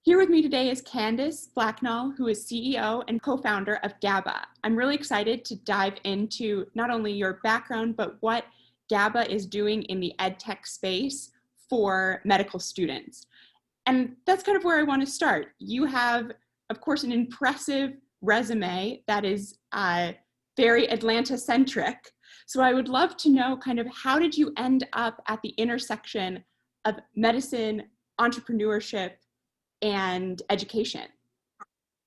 Here with me today is Candice Blacknall, who is CEO and co-founder of Gaba. I'm really excited to dive into not only your background, but what Gaba is doing in the EdTech space for medical students. And that's kind of where I want to start. You have, of course, an impressive resume that is very Atlanta-centric. So I would love to know kind of how did you end up at the intersection of medicine, entrepreneurship, and education?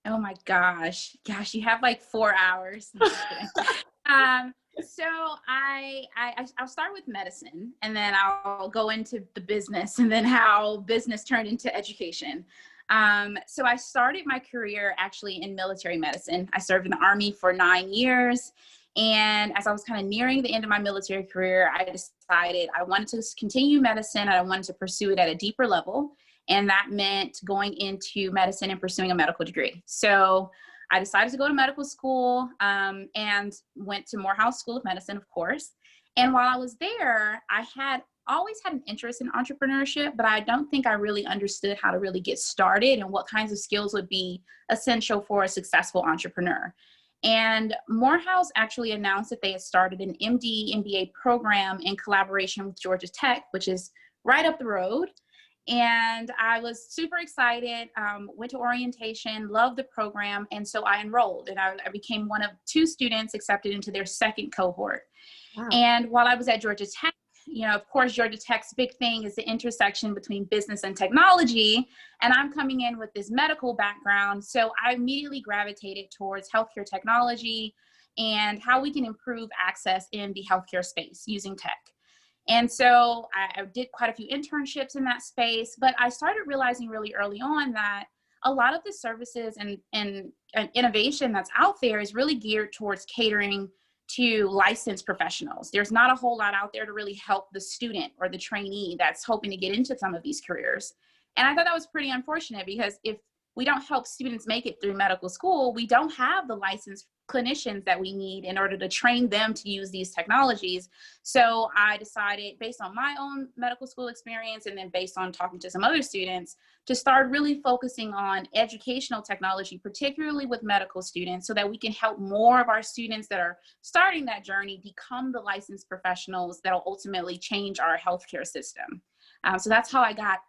Oh my gosh. Gosh, you have like 4 hours. So I'll start with medicine, and then I'll go into the business, and then how business turned into education. So I started my career actually in military medicine. I served in the Army for 9 years. And as I was kind of nearing the end of my military career, I decided I wanted to continue medicine and I wanted to pursue it at a deeper level. And that meant going into medicine and pursuing a medical degree. So I decided to go to medical school and went to Morehouse School of Medicine, of course. And while I was there, I had always had an interest in entrepreneurship, but I don't think I really understood how to really get started and what kinds of skills would be essential for a successful entrepreneur. And Morehouse actually announced that they had started an MD, MBA program in collaboration with Georgia Tech, which is right up the road. And I was super excited, went to orientation, loved the program. And so I enrolled, and I became one of 2 students accepted into their second cohort. Wow. And while I was at Georgia Tech, of course, Georgia Tech's big thing is the intersection between business and technology. And I'm coming in with this medical background. So I immediately gravitated towards healthcare technology and how we can improve access in the healthcare space using tech. And so I did quite a few internships in that space, but I started realizing really early on that a lot of the services and innovation that's out there is really geared towards catering to licensed professionals. There's not a whole lot out there to really help the student or the trainee that's hoping to get into some of these careers. And I thought that was pretty unfortunate, because if we don't help students make it through medical school, we don't have the licensed clinicians that we need in order to train them to use these technologies. So I decided, based on my own medical school experience and then based on talking to some other students, to start really focusing on educational technology, particularly with medical students, so that we can help more of our students that are starting that journey become the licensed professionals that will ultimately change our healthcare system. So that's how I got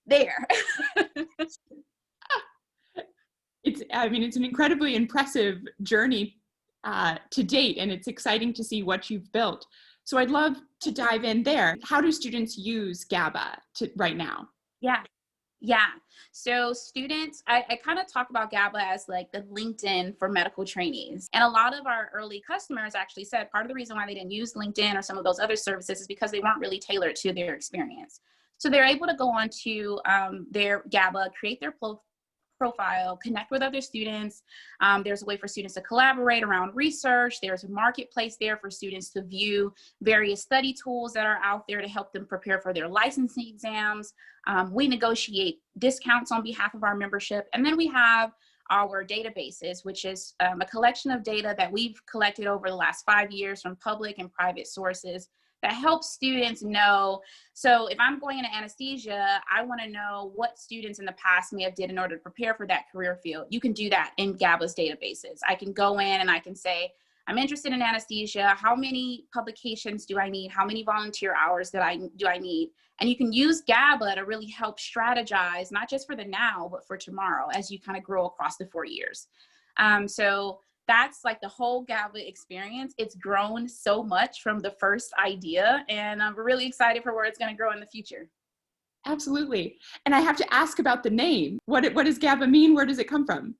there. It's an incredibly impressive journey to date, and it's exciting to see what you've built. So I'd love to dive in there. How do students use Gaba right now? Yeah. So students, I kind of talk about Gaba as like the LinkedIn for medical trainees. And a lot of our early customers actually said part of the reason why they didn't use LinkedIn or some of those other services is because they weren't really tailored to their experience. So they're able to go on to their Gaba, create their profile, connect with other students. There's a way for students to collaborate around research. There's a marketplace there for students to view various study tools that are out there to help them prepare for their licensing exams. We negotiate discounts on behalf of our membership. And then we have our databases, which is a collection of data that we've collected over the last 5 years from public and private sources that helps students know. So if I'm going into anesthesia, I want to know what students in the past may have did in order to prepare for that career field. You can do that in Gaba's databases. I can go in and I can say, I'm interested in anesthesia. How many publications do I need? How many volunteer hours do I need? And you can use Gaba to really help strategize, not just for the now, but for tomorrow as you kind of grow across the 4 years. So that's like the whole Gaba experience. It's grown so much from the first idea, and I'm really excited for where it's going to grow in the future. Absolutely. And I have to ask about the name. What does Gaba mean? Where does it come from?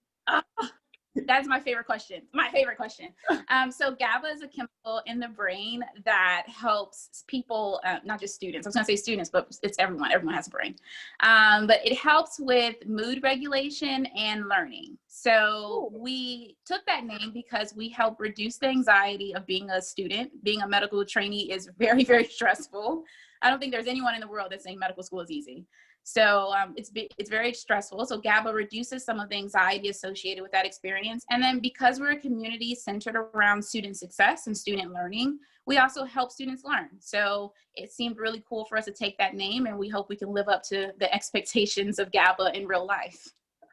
That's my favorite question. So GABA is a chemical in the brain that helps people, not just students. I was going to say students, but it's everyone. Everyone has a brain. But it helps with mood regulation and learning. So we took that name because we help reduce the anxiety of being a student. Being a medical trainee is very, very stressful. I don't think there's anyone in the world that's saying medical school is easy. So it's very stressful. So Gaba reduces some of the anxiety associated with that experience. And then because we're a community centered around student success and student learning, we also help students learn. So it seemed really cool for us to take that name, and we hope we can live up to the expectations of Gaba in real life.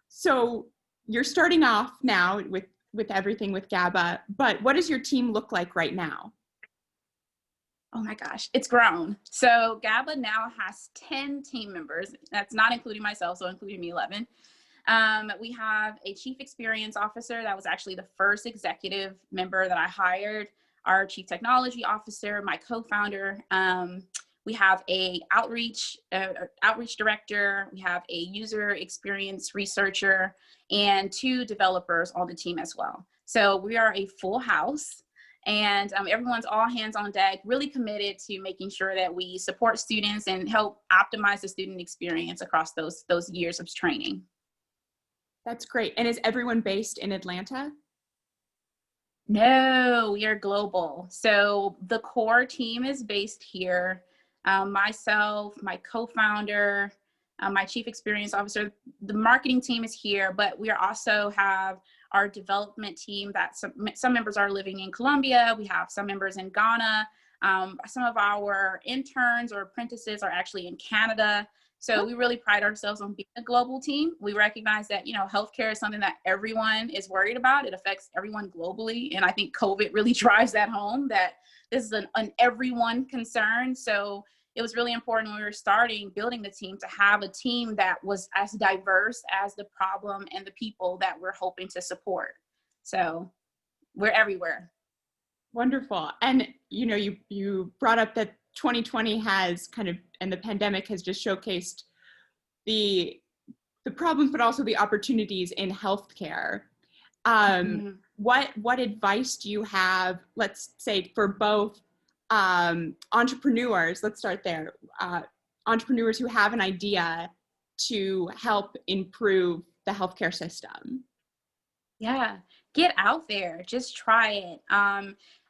So you're starting off now with everything with Gaba, but what does your team look like right now? Oh my gosh, it's grown. So Gaba now has 10 team members. That's not including myself, so including me, 11. We have a chief experience officer. That was actually the first executive member that I hired. Our chief technology officer, my co-founder. We have a outreach director. We have a user experience researcher and 2 developers on the team as well. So we are a full house. And everyone's all hands on deck, really committed to making sure that we support students and help optimize the student experience across those years of training. That's great. And is everyone based in Atlanta? No, we are global. So the core team is based here. Myself, my co-founder, my chief experience officer, the marketing team is here, but we also have our development team that some members are living in Colombia. We have some members in Ghana. Some of our interns or apprentices are actually in Canada. So we really pride ourselves on being a global team. We recognize that, healthcare is something that everyone is worried about. It affects everyone globally. And I think COVID really drives that home, that this is an everyone concern. So it was really important when we were building the team, to have a team that was as diverse as the problem and the people that we're hoping to support. So we're everywhere. Wonderful. And you brought up that 2020 has and the pandemic has just showcased the problems, but also the opportunities in healthcare. What advice do you have, let's say, for both entrepreneurs? Let's start there. Entrepreneurs who have an idea to help improve the healthcare system. Yeah, get out there, just try it.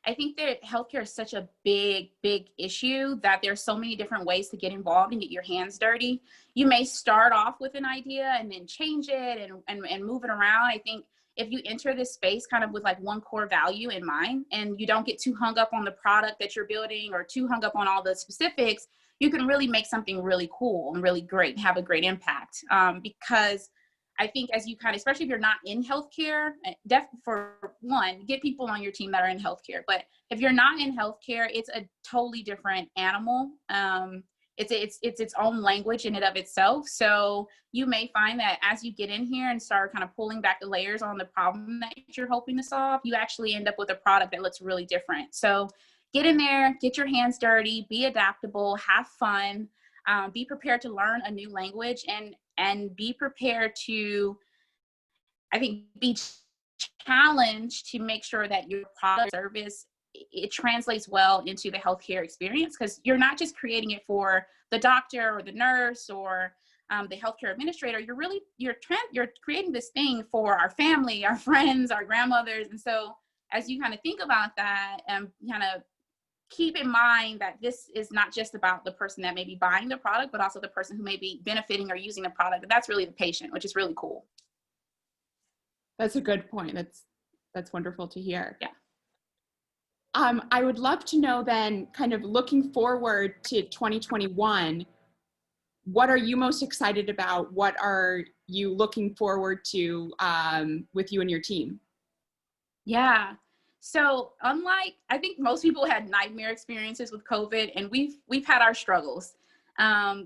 I think that healthcare is such a big issue that there's so many different ways to get involved and get your hands dirty. You may start off with an idea and then change it and move it around. I think if you enter this space kind of with like one core value in mind, and you don't get too hung up on the product that you're building or too hung up on all the specifics, you can really make something really cool and really great and have a great impact. Because I think as you especially if you're not in healthcare, for one, get people on your team that are in healthcare. But if you're not in healthcare, it's a totally different animal. It's its own language in and of itself. So you may find that as you get in here and start kind of pulling back the layers on the problem that you're hoping to solve, you actually end up with a product that looks really different. So get in there, get your hands dirty, be adaptable, have fun, be prepared to learn a new language, and be prepared to, I think, be challenged to make sure that your product service, it translates well into the healthcare experience, because you're not just creating it for the doctor or the nurse or the healthcare administrator. You're creating this thing for our family, our friends, our grandmothers. And so as you kind of think about that, and kind of keep in mind that this is not just about the person that may be buying the product, but also the person who may be benefiting or using the product. And that's really the patient, which is really cool. That's a good point. That's wonderful to hear. Yeah. I would love to know then, kind of looking forward to 2021, what are you most excited about? What are you looking forward to with you and your team? Yeah. So unlike, I think most people had nightmare experiences with COVID, and we've had our struggles.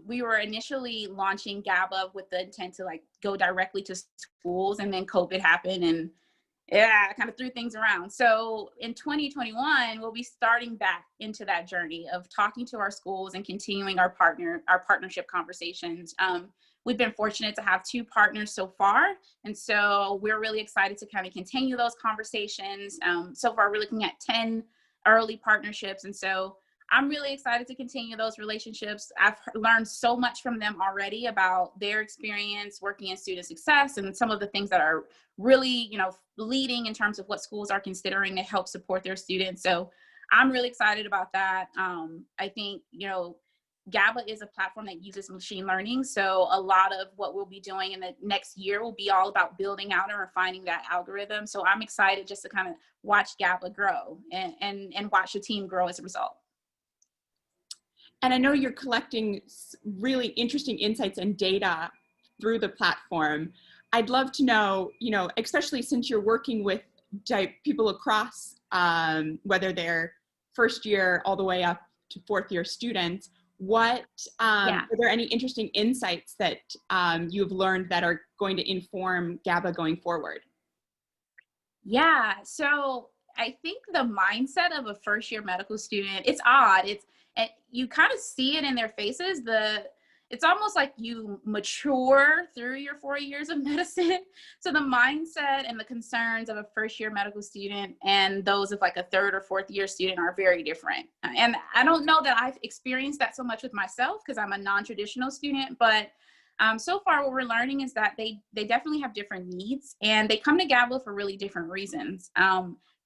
We were initially launching Gaba with the intent to go directly to schools, and then COVID happened and kind of threw things around. So in 2021, we'll be starting back into that journey of talking to our schools and continuing our partnership conversations. We've been fortunate to have 2 partners so far. And so we're really excited to kind of continue those conversations. So far, we're looking at 10 early partnerships. And so I'm really excited to continue those relationships. I've learned so much from them already about their experience working in student success and some of the things that are really, leading in terms of what schools are considering to help support their students. So I'm really excited about that. I think, Gaba is a platform that uses machine learning. So a lot of what we'll be doing in the next year will be all about building out and refining that algorithm. So I'm excited just to kind of watch Gaba grow and watch the team grow as a result. And I know you're collecting really interesting insights and data through the platform. I'd love to know, especially since you're working with people across, whether they're first year all the way up to fourth year students, are there any interesting insights that you've learned that are going to inform Gaba going forward? Yeah, so I think the mindset of a first year medical student, it's odd. And you kind of see it in their faces. It's almost like you mature through your 4 years of medicine. So the mindset and the concerns of a first year medical student and those of like a third or fourth year student are very different. And I don't know that I've experienced that so much with myself because I'm a non-traditional student, but so far what we're learning is that they definitely have different needs and they come to Gaba for really different reasons.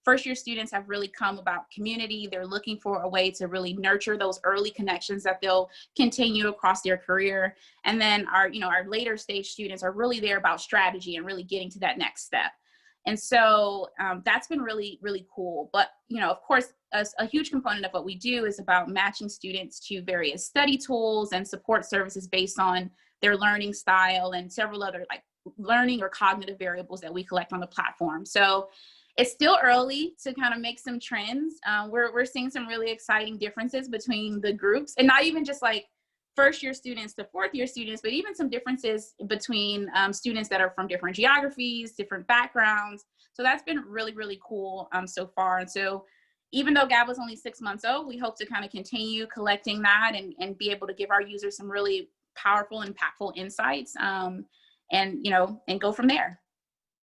First year students have really come about community. They're looking for a way to really nurture those early connections that they'll continue across their career. And then our later stage students are really there about strategy and really getting to that next step. And so that's been really, really cool. But, of course, a huge component of what we do is about matching students to various study tools and support services based on their learning style and several other like learning or cognitive variables that we collect on the platform. So it's still early to kind of make some trends. We're seeing some really exciting differences between the groups, and not even just like first year students to fourth year students, but even some differences between students that are from different geographies, different backgrounds. So that's been really, really cool so far. And so even though Gaba is only 6 months old, we hope to kind of continue collecting that and be able to give our users some really powerful, impactful insights and go from there.